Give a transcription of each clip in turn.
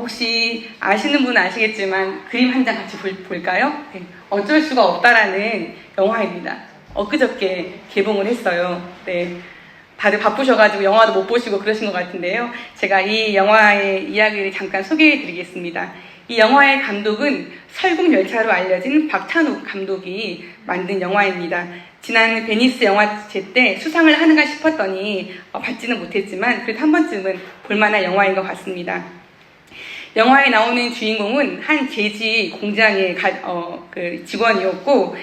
혹시 아시는 분은 아시겠지만 그림 한 장 같이 볼까요? 네. 어쩔 수가 없다라는 영화입니다. 엊그저께 개봉을 했어요. 네. 다들 바쁘셔가지고 영화도 못 보시고 그러신 것 같은데요. 제가 이 영화의 이야기를 잠깐 소개해 드리겠습니다. 이 영화의 감독은 설국열차로 알려진 박찬욱 감독이 만든 영화입니다. 지난 베니스 영화제 때 수상을 하는가 싶었더니 받지는 못했지만 그래도 한 번쯤은 볼만한 영화인 것 같습니다. 영화에 나오는 주인공은 한 제지 공장의 직원이었고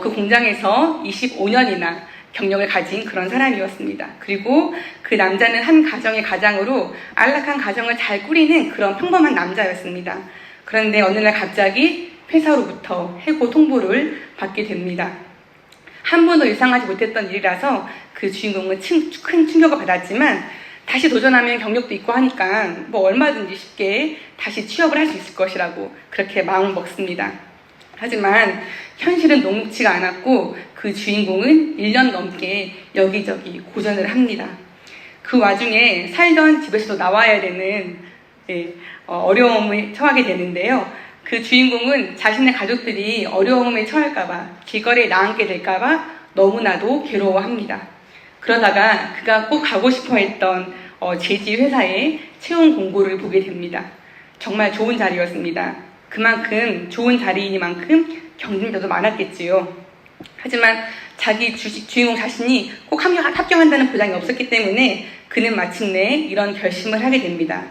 그 공장에서 25년이나 경력을 가진 그런 사람이었습니다. 그리고 그 남자는 한 가정의 가장으로 안락한 가정을 잘 꾸리는 그런 평범한 남자였습니다. 그런데 어느 날 갑자기 회사로부터 해고 통보를 받게 됩니다. 한 번도 예상하지 못했던 일이라서 그 주인공은 큰 충격을 받았지만 다시 도전하면 경력도 있고 하니까 뭐 얼마든지 쉽게 다시 취업을 할 수 있을 것이라고 그렇게 마음을 먹습니다. 하지만 현실은 녹록지가 않았고 그 주인공은 1년 넘게 여기저기 고전을 합니다. 그 와중에 살던 집에서도 나와야 되는 어려움을 처하게 되는데요. 그 주인공은 자신의 가족들이 어려움에 처할까봐 길거리에 나앉게 될까봐 너무나도 괴로워합니다. 그러다가 그가 꼭 가고 싶어 했던 제지 회사의 채용 공고를 보게 됩니다. 정말 좋은 자리였습니다. 그만큼 좋은 자리이니만큼 경쟁자도 많았겠지요. 하지만 자기 주인공 자신이 꼭 합격한다는 보장이 없었기 때문에 그는 마침내 이런 결심을 하게 됩니다.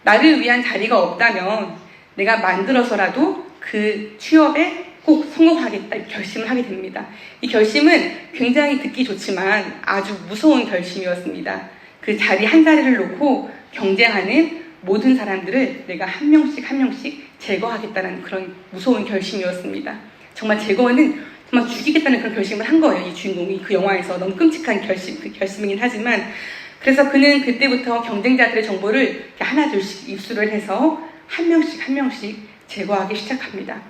나를 위한 자리가 없다면 내가 만들어서라도 그 취업에 꼭 성공하겠다 이 결심을 하게 됩니다. 이 결심은 굉장히 듣기 좋지만 아주 무서운 결심이었습니다. 그 자리 한 자리를 놓고 경쟁하는 모든 사람들을 내가 한 명씩 제거하겠다는 그런 무서운 결심이었습니다. 정말 제거는 정말 죽이겠다는 그런 결심을 한 거예요. 이 주인공이 그 영화에서 너무 끔찍한 결심이긴 하지만 그래서 그는 그때부터 경쟁자들의 정보를 하나둘씩 입수를 해서 한 명씩 제거하기 시작합니다.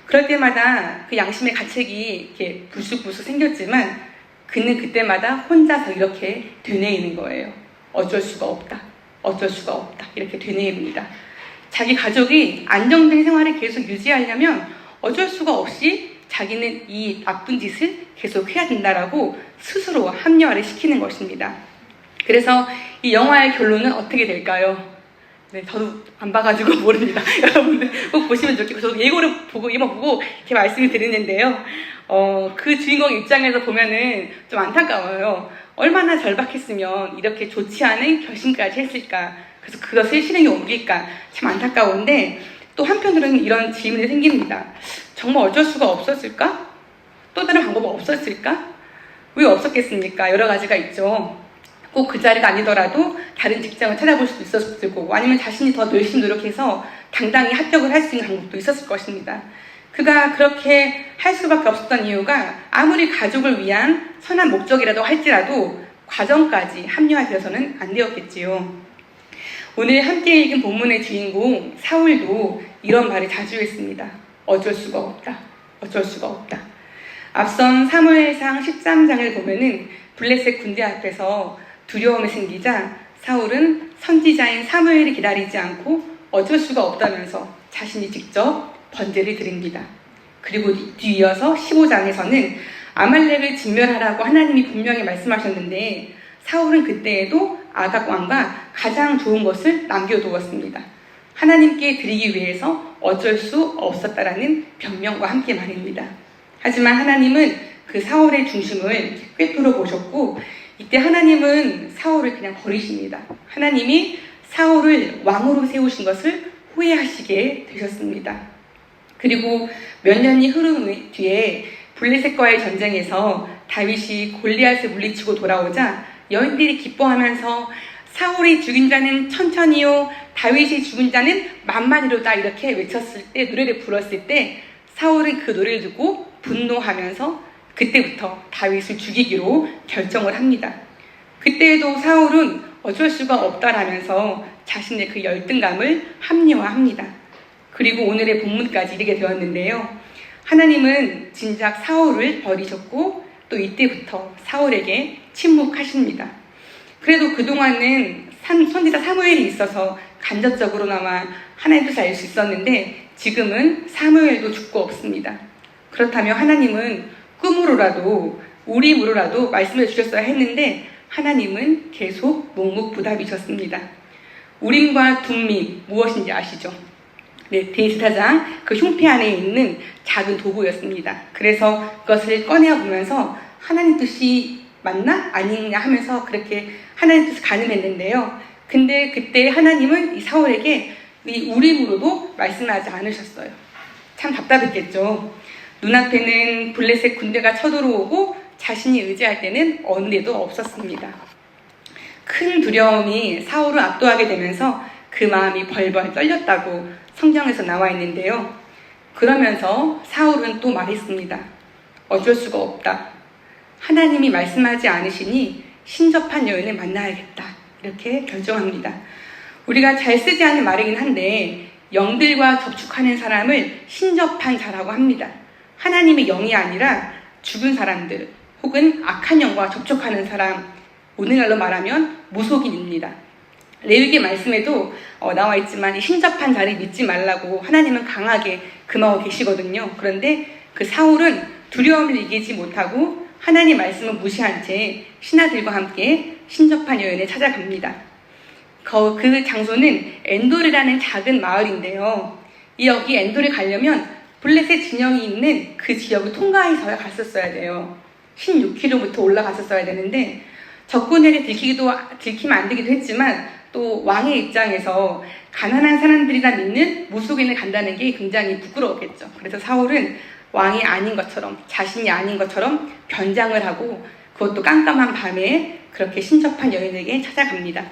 그럴 때마다 그 양심의 가책이 이렇게 불쑥불쑥 생겼지만 그는 그때마다 혼자서 이렇게 되뇌이는 거예요. 어쩔 수가 없다. 이렇게 되뇌입니다. 자기 가족이 안정된 생활을 계속 유지하려면 어쩔 수가 없이 자기는 이 나쁜 짓을 계속 해야 된다라고 스스로 합리화를 시키는 것입니다. 그래서 이 영화의 결론은 어떻게 될까요? 네, 저도 안 봐가지고 모릅니다. 여러분들 꼭 보시면 좋겠고, 저도 예고를 보고, 이만 보고 이렇게 말씀을 드리는데요. 그 주인공 입장에서 보면은 좀 안타까워요. 얼마나 절박했으면 이렇게 좋지 않은 결심까지 했을까. 그래서 그것을 실행에 옮길까. 참 안타까운데, 또 한편으로는 이런 질문이 생깁니다. 정말 어쩔 수가 없었을까? 또 다른 방법 없었을까? 왜 없었겠습니까? 여러 가지가 있죠. 꼭 그 자리가 아니더라도 다른 직장을 찾아볼 수도 있었을 거고 아니면 자신이 더 열심히 노력해서 당당히 합격을 할 수 있는 방법도 있었을 것입니다. 그가 그렇게 할 수밖에 없었던 이유가 아무리 가족을 위한 선한 목적이라도 할지라도 과정까지 합리화되어서는 안 되었겠지요. 오늘 함께 읽은 본문의 주인공 사울도 이런 말을 자주 했습니다. 어쩔 수가 없다. 앞선 사무엘상 13장을 보면은 블레셋 군대 앞에서 두려움이 생기자 사울은 선지자인 사무엘을 기다리지 않고 어쩔 수가 없다면서 자신이 직접 번제를 드립니다. 그리고 뒤이어서 15장에서는 아말렉을 진멸하라고 하나님이 분명히 말씀하셨는데 사울은 그때에도 아각 왕과 가장 좋은 것을 남겨두었습니다. 하나님께 드리기 위해서 어쩔 수 없었다라는 변명과 함께 말입니다. 하지만 하나님은 그 사울의 중심을 꿰뚫어 보셨고 이때 하나님은 사울을 그냥 버리십니다. 하나님이 사울을 왕으로 세우신 것을 후회하시게 되셨습니다. 그리고 몇 년이 흐른 뒤에 블레셋과의 전쟁에서 다윗이 골리앗을 물리치고 돌아오자 여인들이 기뻐하면서 사울이 죽인 자는 천천히요 다윗이 죽은 자는 만만히로다 이렇게 외쳤을 때 노래를 불렀을 때 사울은 그 노래를 듣고 분노하면서 그때부터 다윗을 죽이기로 결정을 합니다. 그때에도 사울은 어쩔 수가 없다라면서 자신의 그 열등감을 합리화합니다. 그리고 오늘의 본문까지 이르게 되었는데요. 하나님은 진작 사울을 버리셨고 또 이때부터 사울에게 침묵하십니다. 그래도 그동안은 선지자 사무엘이 있어서 간접적으로나마 하나님 뜻을 알 수 있었는데 지금은 사무엘도 죽고 없습니다. 그렇다면 하나님은 꿈으로라도 우림으로라도 말씀해 주셨어야 했는데 하나님은 계속 묵묵부답이셨습니다. 우림과 둠밈 무엇인지 아시죠? 네, 대제사장 그 흉패 안에 있는 작은 도구였습니다. 그래서 그것을 꺼내어 보면서 하나님 뜻이 맞나? 아니냐 하면서 그렇게 하나님 뜻을 가늠했는데요. 근데 그때 하나님은 이 사울에게 이 우림으로도 말씀하지 않으셨어요. 참 답답했겠죠. 눈앞에는 블레셋 군대가 쳐들어오고 자신이 의지할 때는 어느 데도 없었습니다. 큰 두려움이 사울을 압도하게 되면서 그 마음이 벌벌 떨렸다고 성경에서 나와 있는데요. 그러면서 사울은 또 말했습니다. 어쩔 수가 없다. 하나님이 말씀하지 않으시니 신접한 여인을 만나야겠다. 이렇게 결정합니다. 우리가 잘 쓰지 않은 말이긴 한데 영들과 접촉하는 사람을 신접한 자라고 합니다. 하나님의 영이 아니라 죽은 사람들 혹은 악한 영과 접촉하는 사람, 오늘날로 말하면 무속인입니다. 레위기 말씀에도 나와 있지만 이 신접한 자를 믿지 말라고 하나님은 강하게 금하고 계시거든요. 그런데 그 사울은 두려움을 이기지 못하고 하나님 말씀을 무시한 채 신하들과 함께 신접한 여인을 찾아갑니다. 그 장소는 엔돌이라는 작은 마을인데요. 여기 엔돌에 가려면 블레셋 진영이 있는 그 지역을 통과해서 갔었어야 돼요. 16km 올라갔었어야 되는데 적군에게 들키면 안 되기도 했지만 또 왕의 입장에서 가난한 사람들이나 믿는 무속인을 간다는 게 굉장히 부끄러웠겠죠. 그래서 사울은 왕이 아닌 것처럼 자신이 아닌 것처럼 변장을 하고 그것도 깜깜한 밤에 그렇게 신접한 여인에게 찾아갑니다.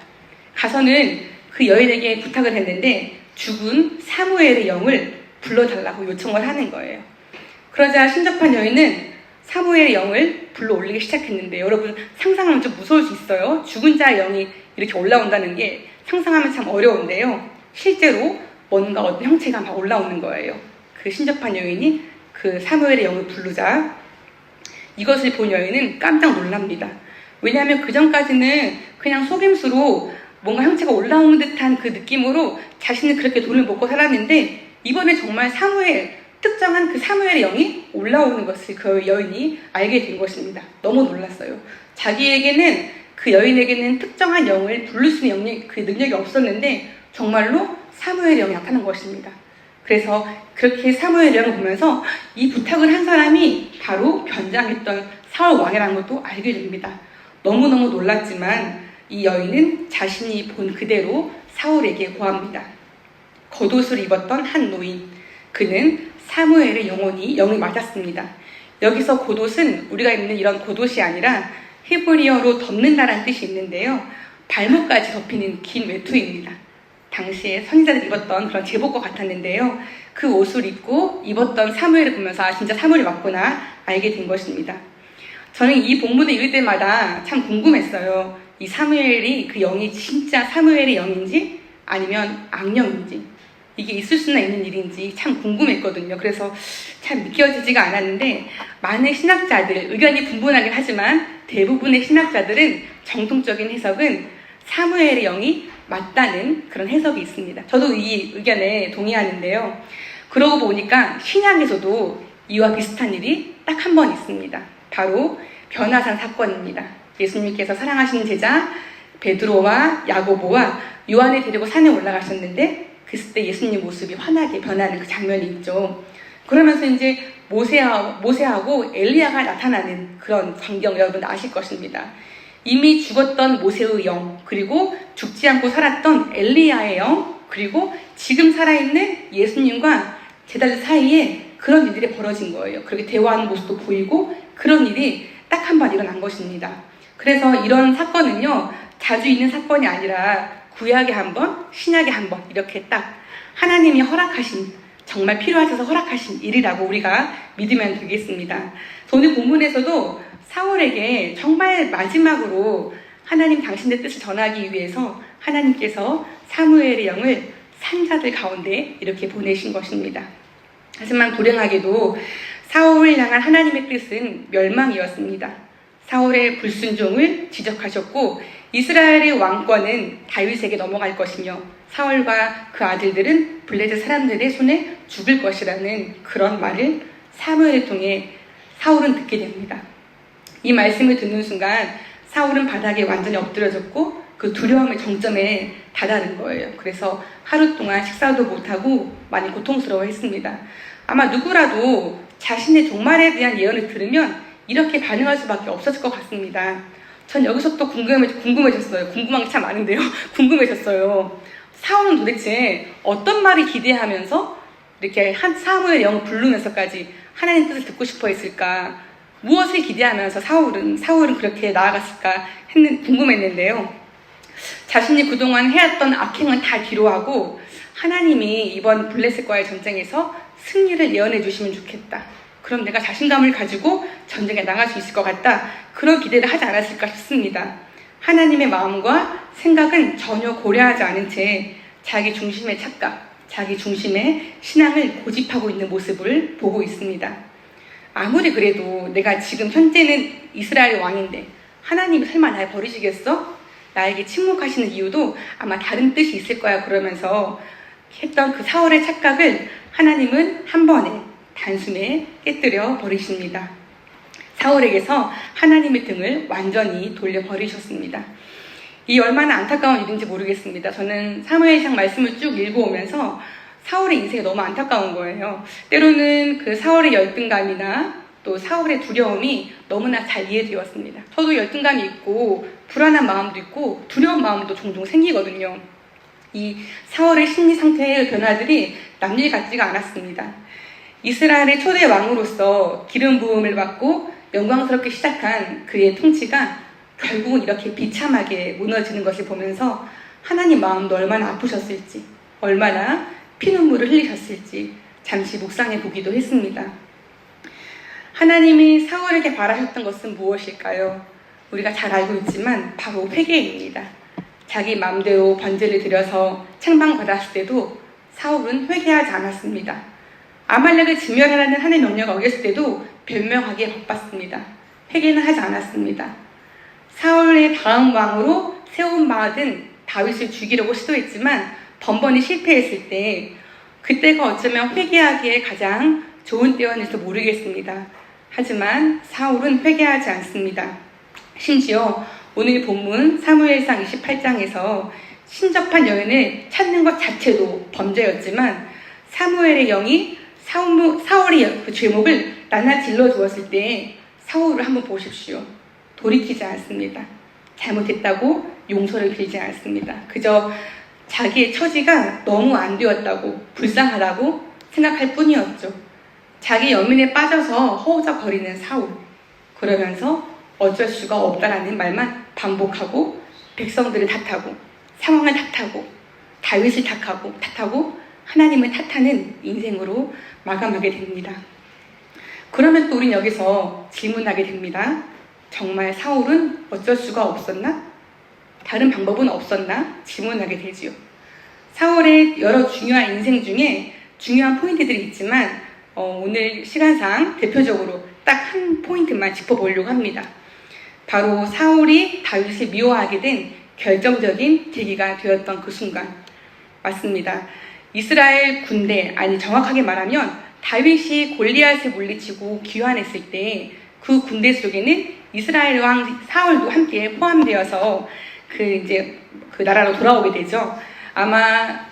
가서는 그 여인에게 부탁을 했는데 죽은 사무엘의 영을 불러달라고 요청을 하는 거예요. 그러자 신접한 여인은 사무엘의 영을 불러 올리기 시작했는데 여러분 상상하면 좀 무서울 수 있어요. 죽은 자의 영이 이렇게 올라온다는 게 상상하면 참 어려운데요. 실제로 뭔가 어떤 형체가 막 올라오는 거예요. 그 신접한 여인이 그 사무엘의 영을 부르자 이것을 본 여인은 깜짝 놀랍니다. 왜냐하면 그 전까지는 그냥 속임수로 뭔가 형체가 올라오는 듯한 그 느낌으로 자신은 그렇게 돈을 먹고 살았는데 이번에 정말 특정한 그 사무엘의 영이 올라오는 것을 그 여인이 알게 된 것입니다. 너무 놀랐어요. 자기에게는 그 여인에게는 특정한 영을 부를 수 있는 그 능력이 없었는데 정말로 사무엘의 영이 나타난 것입니다. 그래서 그렇게 사무엘의 영을 보면서 이 부탁을 한 사람이 바로 변장했던 사울 왕이라는 것도 알게 됩니다. 너무너무 놀랐지만 이 여인은 자신이 본 그대로 사울에게 고합니다. 겉옷을 입었던 한 노인, 그는 사무엘의 영이 맞았습니다. 여기서 겉옷은 우리가 입는 이런 겉옷이 아니라 히브리어로 덮는다라는 뜻이 있는데요. 발목까지 덮이는 긴 외투입니다. 당시에 선지자들이 입었던 그런 제복과 같았는데요. 그 옷을 입고 입었던 사무엘을 보면서 진짜 사무엘이 맞구나 알게 된 것입니다. 저는 이 본문을 읽을 때마다 참 궁금했어요. 이 사무엘이 그 영이 진짜 사무엘의 영인지 아니면 악령인지 이게 있을 수나 있는 일인지 참 궁금했거든요. 그래서 참 믿겨지지가 않았는데 많은 신학자들, 의견이 분분하긴 하지만 대부분의 신학자들은 정통적인 해석은 사무엘의 영이 맞다는 그런 해석이 있습니다. 저도 이 의견에 동의하는데요. 그러고 보니까 신약에서도 이와 비슷한 일이 딱 한 번 있습니다. 바로 변화산 사건입니다. 예수님께서 사랑하시는 제자 베드로와 야고보와 요한을 데리고 산에 올라가셨는데 그때 예수님 모습이 환하게 변하는 그 장면이 있죠. 그러면서 이제 모세하고 엘리야가 나타나는 그런 광경 여러분 아실 것입니다. 이미 죽었던 모세의 영, 그리고 죽지 않고 살았던 엘리야의 영, 그리고 지금 살아있는 예수님과 제자들 사이에 그런 일들이 벌어진 거예요. 그렇게 대화하는 모습도 보이고 그런 일이 딱 한 번 일어난 것입니다. 그래서 이런 사건은요, 자주 있는 사건이 아니라 구약에 한 번, 신약에 한 번 이렇게 딱 하나님이 허락하신, 정말 필요하셔서 허락하신 일이라고 우리가 믿으면 되겠습니다. 오늘 본문에서도 사울에게 정말 마지막으로 하나님 당신의 뜻을 전하기 위해서 하나님께서 사무엘의 영을 산자들 가운데 이렇게 보내신 것입니다. 하지만 불행하게도 사울을 향한 하나님의 뜻은 멸망이었습니다. 사울의 불순종을 지적하셨고 이스라엘의 왕권은 다윗에게 넘어갈 것이며 사울과 그 아들들은 블레셋 사람들의 손에 죽을 것이라는 그런 말을 사무엘을 통해 사울은 듣게 됩니다. 이 말씀을 듣는 순간 사울은 바닥에 완전히 엎드려졌고 그 두려움의 정점에 다다른 거예요. 그래서 하루 동안 식사도 못하고 많이 고통스러워했습니다. 아마 누구라도 자신의 종말에 대한 예언을 들으면 이렇게 반응할 수밖에 없었을 것 같습니다. 전 여기서 또 궁금해졌어요. 궁금한 게 참 많은데요. 궁금해졌어요. 사울은 도대체 어떤 말을 기대하면서 이렇게 사무엘 영을 부르면서까지 하나님 뜻을 듣고 싶어 했을까? 무엇을 기대하면서 사울은 그렇게 나아갔을까 궁금했는데요. 자신이 그동안 해왔던 악행은 다 뒤로하고 하나님이 이번 블레셋과의 전쟁에서 승리를 예언해 주시면 좋겠다. 그럼 내가 자신감을 가지고 전쟁에 나갈 수 있을 것 같다. 그런 기대를 하지 않았을까 싶습니다. 하나님의 마음과 생각은 전혀 고려하지 않은 채 자기 중심의 착각, 자기 중심의 신앙을 고집하고 있는 모습을 보고 있습니다. 아무리 그래도 내가 지금 현재는 이스라엘의 왕인데 하나님이 설마 날 버리시겠어? 나에게 침묵하시는 이유도 아마 다른 뜻이 있을 거야 그러면서 했던 그 사울의 착각을 하나님은 한 번에 단숨에 깨뜨려 버리십니다. 사울에게서 하나님의 등을 완전히 돌려버리셨습니다. 이 얼마나 안타까운 일인지 모르겠습니다. 저는 사무엘상 말씀을 쭉 읽어오면서 사울의 인생이 너무 안타까운 거예요. 때로는 그 사울의 열등감이나 또 사울의 두려움이 너무나 잘 이해되었습니다. 저도 열등감이 있고 불안한 마음도 있고 두려운 마음도 종종 생기거든요. 이 사울의 심리 상태의 변화들이 남일 같지가 않았습니다. 이스라엘의 초대 왕으로서 기름 부음을 받고 영광스럽게 시작한 그의 통치가 결국은 이렇게 비참하게 무너지는 것을 보면서 하나님 마음도 얼마나 아프셨을지, 얼마나 피눈물을 흘리셨을지 잠시 묵상해 보기도 했습니다. 하나님이 사울에게 바라셨던 것은 무엇일까요? 우리가 잘 알고 있지만 바로 회개입니다. 자기 마음대로 번제를 드려서 책망받았을 때도 사울은 회개하지 않았습니다. 아말렉을 진멸하라는 하나님의 명령을 어겼을 때도 변명하기에 바빴습니다. 회개는 하지 않았습니다. 사울의 다음 왕으로 세움받은 다윗을 죽이려고 시도했지만 번번이 실패했을 때 그때가 어쩌면 회개하기에 가장 좋은 때였는지도 모르겠습니다. 하지만 사울은 회개하지 않습니다. 심지어 오늘 본문 사무엘상 28장에서 신접한 여인을 찾는 것 자체도 범죄였지만 사무엘의 영이 사울의 그 죄목을 낱낱이 일러주었을 때 사울을 한번 보십시오. 돌이키지 않습니다. 잘못했다고 용서를 빌지 않습니다. 그저 자기의 처지가 너무 안 되었다고 불쌍하다고 생각할 뿐이었죠. 자기 연민에 빠져서 허우적거리는 사울. 그러면서 어쩔 수가 없다라는 말만 반복하고 백성들을 탓하고 상황을 탓하고 다윗을 탓하고 하나님을 탓하는 인생으로 마감하게 됩니다. 그러면 또 우린 여기서 질문하게 됩니다. 정말 사울은 어쩔 수가 없었나? 다른 방법은 없었나? 질문하게 되지요. 사울의 여러 중요한 인생 중에 중요한 포인트들이 있지만 오늘 시간상 대표적으로 딱 한 포인트만 짚어보려고 합니다. 바로 사울이 다윗을 미워하게 된 결정적인 계기가 되었던 그 순간 맞습니다. 이스라엘 군대, 아니 정확하게 말하면 다윗이 골리앗을 물리치고 귀환했을 때 그 군대 속에는 이스라엘 왕 사울도 함께 포함되어서 그 나라로 돌아오게 되죠. 아마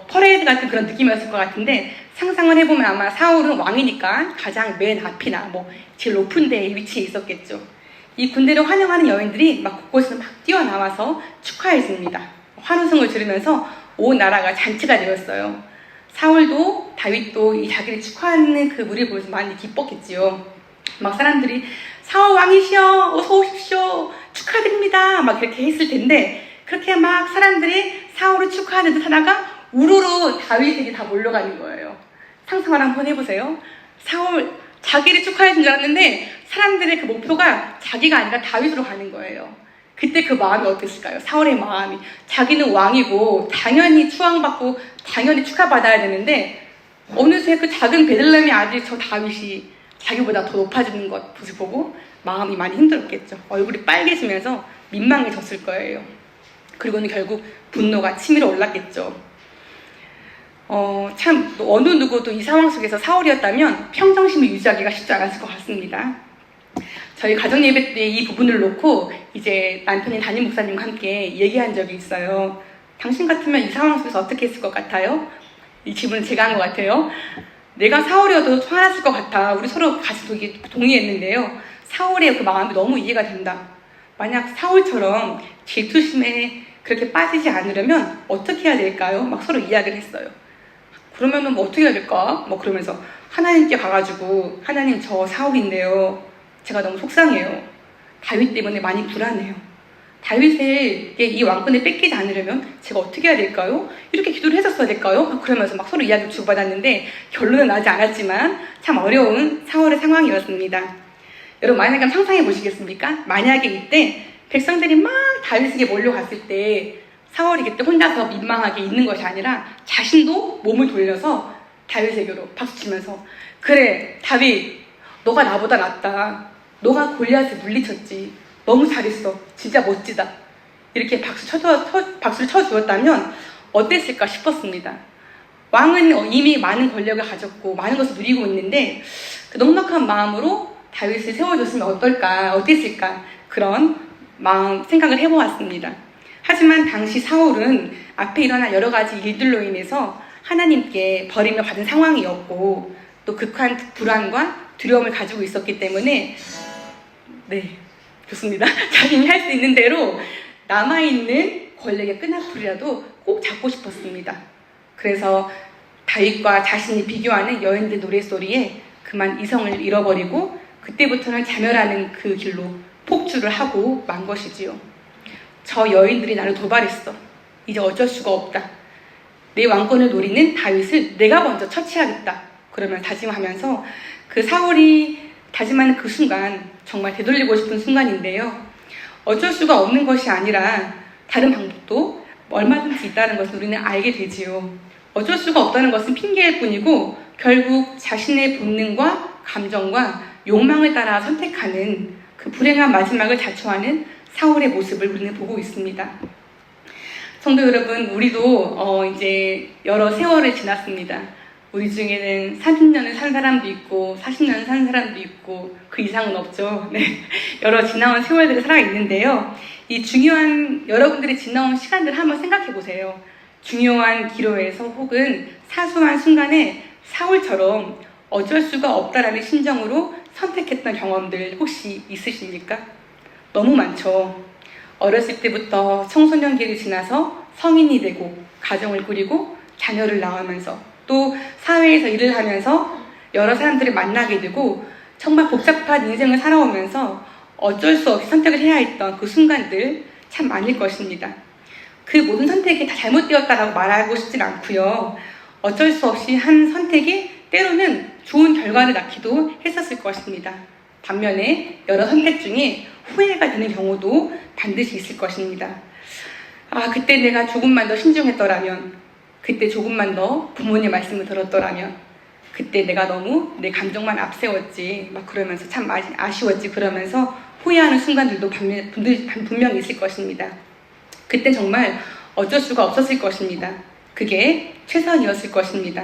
퍼레이드 같은 그런 느낌이었을 것 같은데 상상을 해보면 아마 사울은 왕이니까 가장 맨 앞이나 제일 높은 데에 위치해 있었겠죠. 이 군대를 환영하는 여인들이 막 곳곳에서 막 뛰어나와서 축하해 줍니다. 환호성을 들으면서 온 나라가 잔치가 되었어요. 사울도 다윗도 이 자기를 축하하는 그 무리를 보면서 많이 기뻤겠지요. 막 사람들이 사울 왕이시여 어서 오십시오 축하드립니다 막 이렇게 했을 텐데 그렇게 막 사람들이 사울을 축하하는 듯 하다가 우르르 다윗에게 다 몰려가는 거예요. 상상을 한번 해보세요. 사울 자기를 축하해 준 줄 알았는데 사람들의 그 목표가 자기가 아니라 다윗으로 가는 거예요. 그때 그 마음이 어땠을까요? 사울의 마음이 자기는 왕이고 당연히 추앙받고 당연히 축하받아야 되는데 어느새 그 작은 베들레헴의 아들 저 다윗이 자기보다 더 높아지는 것을 보고 마음이 많이 힘들었겠죠. 얼굴이 빨개지면서 민망해졌을 거예요. 그리고는 결국 분노가 치밀어 올랐겠죠. 참 어느 누구도 이 상황 속에서 사울이었다면 평정심을 유지하기가 쉽지 않았을 것 같습니다. 저희 가정 예배 때 이 부분을 놓고 이제 남편인 담임 목사님과 함께 얘기한 적이 있어요. 당신 같으면 이 상황 속에서 어떻게 했을 것 같아요? 이 질문을 제가 한 것 같아요. 내가 사울이어도 화났을 것 같아. 우리 서로 같이 동의했는데요. 사울의 그 마음이 너무 이해가 된다. 만약 사울처럼 질투심에 그렇게 빠지지 않으려면 어떻게 해야 될까요? 막 서로 이야기를 했어요. 그러면은 뭐 어떻게 해야 될까? 뭐 그러면서 하나님께 가가지고 하나님 저 사울인데요. 제가 너무 속상해요. 다윗 때문에 많이 불안해요. 다윗에게 이 왕권을 뺏기지 않으려면 제가 어떻게 해야 될까요? 이렇게 기도를 했었어야 될까요? 그러면서 막 서로 이야기를 주고받았는데 결론은 나지 않았지만 참 어려운 사울의 상황이었습니다. 여러분 만약에 한번 상상해 보시겠습니까? 만약에 이때 백성들이 막 다윗에게 몰려갔을 때 사울이 그때 혼자서 민망하게 있는 것이 아니라 자신도 몸을 돌려서 다윗에게로 박수치면서 그래 다윗 너가 나보다 낫다. 너가 골리앗을 물리쳤지. 너무 잘했어. 진짜 멋지다. 이렇게 박수를 쳐주었다면 어땠을까 싶었습니다. 왕은 이미 많은 권력을 가졌고 많은 것을 누리고 있는데 그 넉넉한 마음으로 다윗을 세워줬으면 어땠을까 그런 생각을 해보았습니다. 하지만 당시 사울은 앞에 일어난 여러 가지 일들로 인해서 하나님께 버림을 받은 상황이었고 또 극한 불안과 두려움을 가지고 있었기 때문에 네 좋습니다. 자신이 할 수 있는 대로 남아있는 권력의 끈앞풀이라도 꼭 잡고 싶었습니다. 그래서 다윗과 자신이 비교하는 여인들 노랫소리에 그만 이성을 잃어버리고 그때부터는 자멸하는 그 길로 폭주를 하고 만 것이지요. 저 여인들이 나를 도발했어. 이제 어쩔 수가 없다. 내 왕권을 노리는 다윗을 내가 먼저 처치하겠다. 그러면 다짐하면서 그 사울이 다짐하는 그 순간 정말 되돌리고 싶은 순간인데요. 어쩔 수가 없는 것이 아니라 다른 방법도 얼마든지 있다는 것을 우리는 알게 되지요. 어쩔 수가 없다는 것은 핑계일 뿐이고 결국 자신의 본능과 감정과 욕망을 따라 선택하는 그 불행한 마지막을 자초하는 사울의 모습을 우리는 보고 있습니다. 성도 여러분, 우리도 이제 여러 세월을 지났습니다. 우리 중에는 30년을 산 사람도 있고 40년을 산 사람도 있고 그 이상은 없죠. 네. 여러 지나온 세월들을 살아있는데요. 이 중요한 여러분들이 지나온 시간들을 한번 생각해 보세요. 중요한 기로에서 혹은 사소한 순간에 사울처럼 어쩔 수가 없다라는 심정으로 선택했던 경험들 혹시 있으십니까? 너무 많죠. 어렸을 때부터 청소년기를 지나서 성인이 되고 가정을 꾸리고 자녀를 낳으면서 또 사회에서 일을 하면서 여러 사람들을 만나게 되고 정말 복잡한 인생을 살아오면서 어쩔 수 없이 선택을 해야 했던 그 순간들 참 많을 것입니다. 그 모든 선택이 다 잘못되었다라고 말하고 싶진 않고요. 어쩔 수 없이 한 선택이 때로는 좋은 결과를 낳기도 했었을 것입니다. 반면에 여러 선택 중에 후회가 되는 경우도 반드시 있을 것입니다. 그때 내가 조금만 더 신중했더라면, 그때 조금만 더 부모님 말씀을 들었더라면, 그때 내가 너무 내 감정만 앞세웠지, 막 그러면서 참 아쉬웠지, 그러면서 후회하는 순간들도 분명히 있을 것입니다. 그때 정말 어쩔 수가 없었을 것입니다. 그게 최선이었을 것입니다.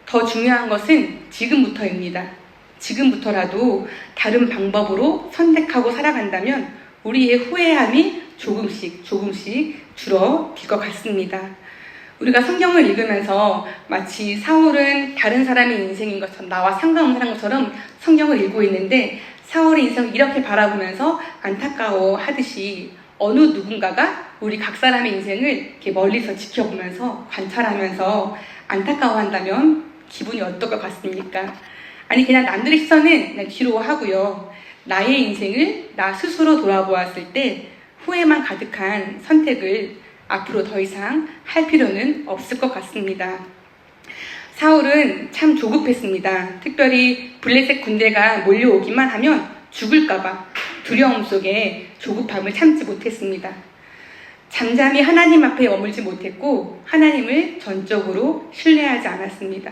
더 중요한 것은 지금부터입니다. 지금부터라도 다른 방법으로 선택하고 살아간다면 우리의 후회함이 조금씩 줄어들 것 같습니다. 우리가 성경을 읽으면서 마치 사울은 다른 사람의 인생인 것처럼 나와 상관없는 것처럼 성경을 읽고 있는데 사울의 인생을 이렇게 바라보면서 안타까워 하듯이 어느 누군가가 우리 각 사람의 인생을 이렇게 멀리서 지켜보면서 관찰하면서 안타까워한다면 기분이 어떨 것 같습니까? 아니 그냥 남들의 시선은 그냥 뒤로 하고요. 나의 인생을 나 스스로 돌아보았을 때 후회만 가득한 선택을 앞으로 더 이상 할 필요는 없을 것 같습니다. 사울은 참 조급했습니다. 특별히 블레셋 군대가 몰려오기만 하면 죽을까봐 두려움 속에 조급함을 참지 못했습니다. 잠잠히 하나님 앞에 머물지 못했고 하나님을 전적으로 신뢰하지 않았습니다.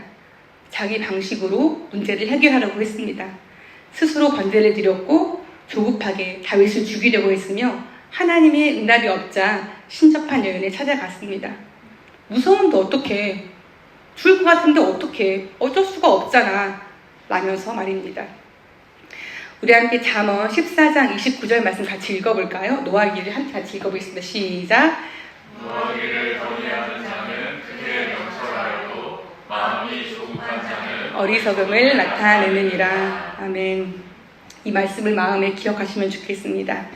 자기 방식으로 문제를 해결하려고 했습니다. 스스로 번제를 드렸고 조급하게 다윗을 죽이려고 했으며 하나님의 응답이 없자 신접한 여인을 찾아갔습니다. 무서운데 어떡해. 죽을 것 같은데 어떡해. 어쩔 수가 없잖아. 라면서 말입니다. 우리 함께 잠언 14장 29절 말씀 같이 읽어볼까요? 노하기를 함께 같이 읽어보겠습니다. 시작. 노하기를 더디하는 자는 그의 명철하여도 마음이 조급한 자는 어리석음을 나타내느니라. 아멘. 이 말씀을 마음에 기억하시면 좋겠습니다.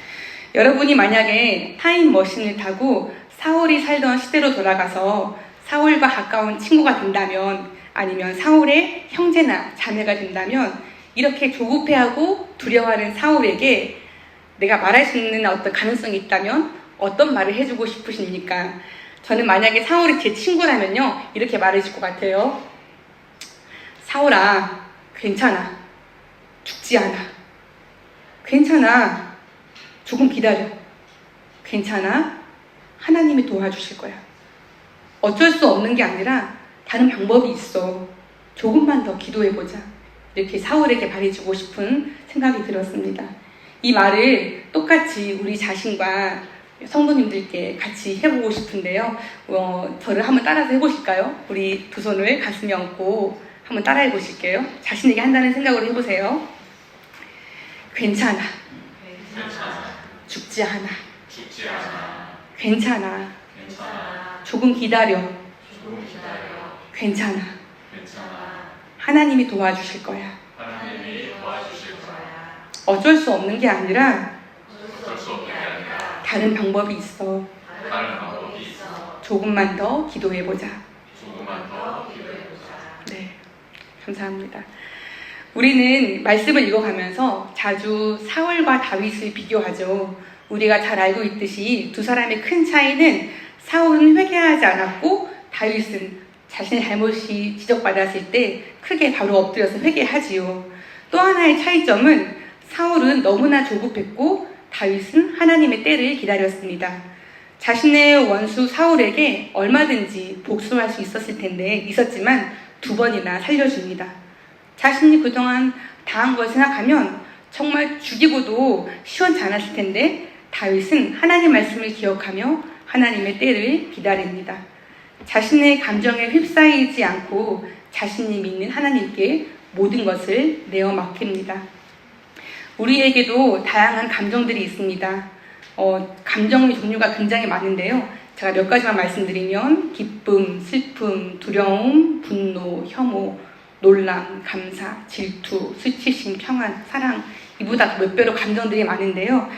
여러분이 만약에 타임머신을 타고 사울이 살던 시대로 돌아가서 사울과 가까운 친구가 된다면, 아니면 사울의 형제나 자매가 된다면, 이렇게 조급해하고 두려워하는 사울에게 내가 말할 수 있는 어떤 가능성이 있다면 어떤 말을 해주고 싶으십니까? 저는 만약에 사울이 제 친구라면요, 이렇게 말해줄 것 같아요. 사울아, 괜찮아. 죽지 않아. 괜찮아. 조금 기다려. 괜찮아. 하나님이 도와주실 거야. 어쩔 수 없는 게 아니라 다른 방법이 있어. 조금만 더 기도해보자. 이렇게 사울에게 말해주고 싶은 생각이 들었습니다. 이 말을 똑같이 우리 자신과 성도님들께 같이 해보고 싶은데요. 저를 한번 따라서 해보실까요? 우리 두 손을 가슴에 얹고 한번 따라해 보실게요. 자신에게 한다는 생각으로 해보세요. 괜찮아. 죽지 않아. 괜찮아. 조금 기다려. 괜찮아. 하나님이 도와주실 거야. 어쩔 수 없는 게 아니라 다른 방법이 있어. 조금만 더 기도해보자. 네, 감사합니다. 우리는 말씀을 읽어가면서 자주 사울과 다윗을 비교하죠. 우리가 잘 알고 있듯이 두 사람의 큰 차이는 사울은 회개하지 않았고 다윗은 자신의 잘못이 지적받았을 때 크게 바로 엎드려서 회개하지요. 또 하나의 차이점은 사울은 너무나 조급했고 다윗은 하나님의 때를 기다렸습니다. 자신의 원수 사울에게 얼마든지 복수할 수 있었지만 두 번이나 살려줍니다. 자신이 그동안 당한 걸 생각하면 정말 죽이고도 시원치 않았을 텐데 다윗은 하나님 말씀을 기억하며 하나님의 때를 기다립니다. 자신의 감정에 휩싸이지 않고 자신이 믿는 하나님께 모든 것을 내어 맡깁니다. 우리에게도 다양한 감정들이 있습니다. 감정의 종류가 굉장히 많은데요. 제가 몇 가지만 말씀드리면 기쁨, 슬픔, 두려움, 분노, 혐오, 놀람, 감사, 질투, 수치심, 평안, 사랑, 이보다 몇 배로 감정들이 많은데요.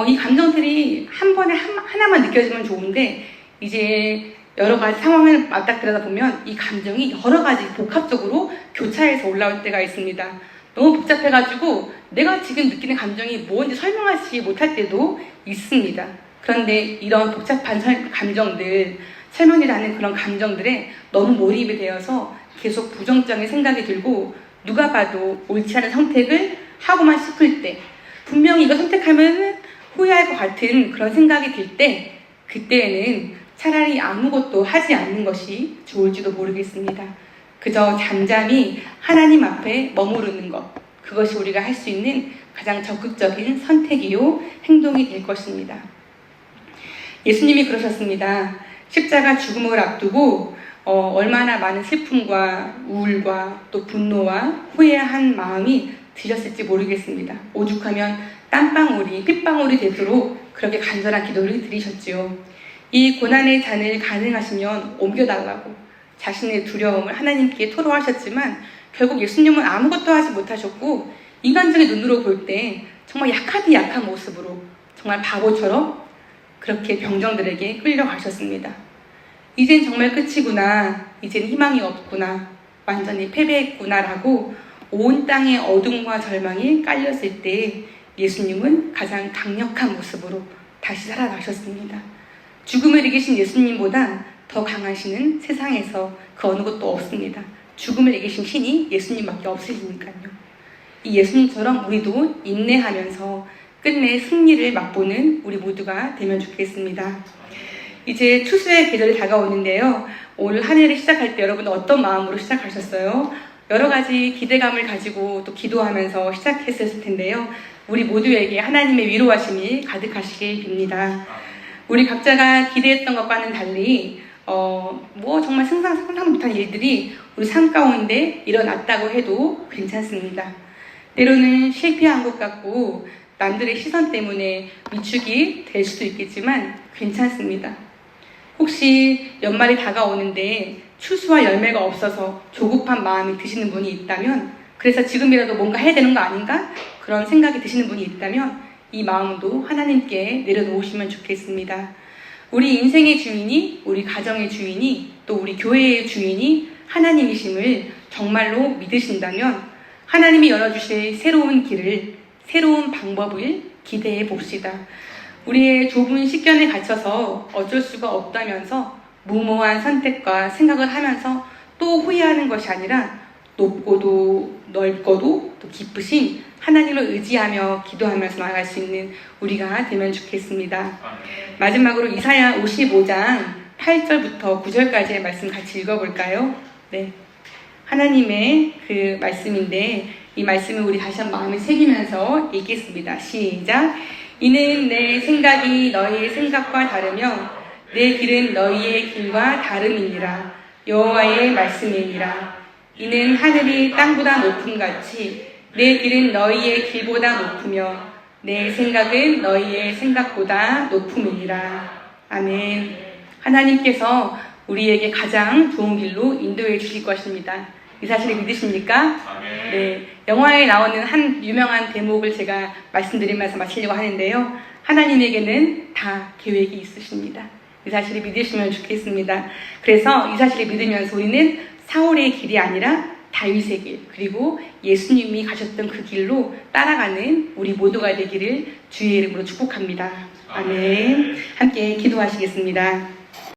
이 감정들이 한 번에 하나만 느껴지면 좋은데 이제 여러 가지 상황을 맞닥뜨리다 보면 이 감정이 여러 가지 복합적으로 교차해서 올라올 때가 있습니다. 너무 복잡해가지고 내가 지금 느끼는 감정이 뭔지 설명하지 못할 때도 있습니다. 그런데 이런 복잡한 감정들, 설명이라는 그런 감정들에 너무 몰입이 되어서 계속 부정적인 생각이 들고 누가 봐도 옳지 않은 선택을 하고만 싶을 때, 분명히 이거 선택하면 후회할 것 같은 그런 생각이 들 때, 그때에는 차라리 아무것도 하지 않는 것이 좋을지도 모르겠습니다. 그저 잠잠히 하나님 앞에 머무르는 것, 그것이 우리가 할 수 있는 가장 적극적인 선택이요 행동이 될 것입니다. 예수님이 그러셨습니다. 십자가 죽음을 앞두고 얼마나 많은 슬픔과 우울과 또 분노와 후회한 마음이 드셨을지 모르겠습니다. 오죽하면 땀방울이 핏방울이 되도록 그렇게 간절한 기도를 드리셨지요. 이 고난의 잔을 가능하시면 옮겨달라고 자신의 두려움을 하나님께 토로하셨지만 결국 예수님은 아무것도 하지 못하셨고 인간적인 눈으로 볼 때 정말 약하디 약한 모습으로 정말 바보처럼 그렇게 병정들에게 끌려가셨습니다. 이젠 정말 끝이구나, 이젠 희망이 없구나, 완전히 패배했구나 라고 온 땅의 어둠과 절망이 깔렸을 때 예수님은 가장 강력한 모습으로 다시 살아나셨습니다. 죽음을 이기신 예수님보다 더 강한 신은 세상에서 그 어느 것도 없습니다. 죽음을 이기신 신이 예수님밖에 없으시니까요. 이 예수님처럼 우리도 인내하면서 끝내 승리를 맛보는 우리 모두가 되면 좋겠습니다. 이제 추수의 계절이 다가오는데요. 올 한 해를 시작할 때 여러분 어떤 마음으로 시작하셨어요? 여러 가지 기대감을 가지고 또 기도하면서 시작했을 텐데요. 우리 모두에게 하나님의 위로하심이 가득하시길 빕니다. 우리 각자가 기대했던 것과는 달리 정말 상상 못한 일들이 우리 삶 가운데 일어났다고 해도 괜찮습니다. 때로는 실패한 것 같고 남들의 시선 때문에 위축이 될 수도 있겠지만 괜찮습니다. 혹시 연말이 다가오는데 추수와 열매가 없어서 조급한 마음이 드시는 분이 있다면, 그래서 지금이라도 뭔가 해야 되는 거 아닌가? 그런 생각이 드시는 분이 있다면 이 마음도 하나님께 내려놓으시면 좋겠습니다. 우리 인생의 주인이, 우리 가정의 주인이, 또 우리 교회의 주인이 하나님이심을 정말로 믿으신다면 하나님이 열어주실 새로운 길을, 새로운 방법을 기대해 봅시다. 우리의 좁은 식견에 갇혀서 어쩔 수가 없다면서 무모한 선택과 생각을 하면서 또 후회하는 것이 아니라 높고도 넓고도 또 깊으신 하나님을 의지하며 기도하면서 나아갈 수 있는 우리가 되면 좋겠습니다. 마지막으로 이사야 55장 8절부터 9절까지의 말씀 같이 읽어볼까요? 네, 하나님의 그 말씀인데 이 말씀을 우리 다시 한번 마음에 새기면서 읽겠습니다. 시작. 이는 내 생각이 너희의 생각과 다르며 내 길은 너희의 길과 다름이니라. 여호와의 말씀이니라. 이는 하늘이 땅보다 높음같이 내 길은 너희의 길보다 높으며 내 생각은 너희의 생각보다 높음이니라. 아멘. 하나님께서 우리에게 가장 좋은 길로 인도해 주실 것입니다. 이 사실을 믿으십니까? 아멘. 네, 영화에 나오는 한 유명한 대목을 제가 말씀드리면서 마치려고 하는데요. 하나님에게는 다 계획이 있으십니다. 이 사실을 믿으시면 좋겠습니다. 그래서 이 사실을 믿으면서 우리는 사울의 길이 아니라 다윗의 길, 그리고 예수님이 가셨던 그 길로 따라가는 우리 모두가 되기를 주의 이름으로 축복합니다. 아멘. 함께 기도하시겠습니다.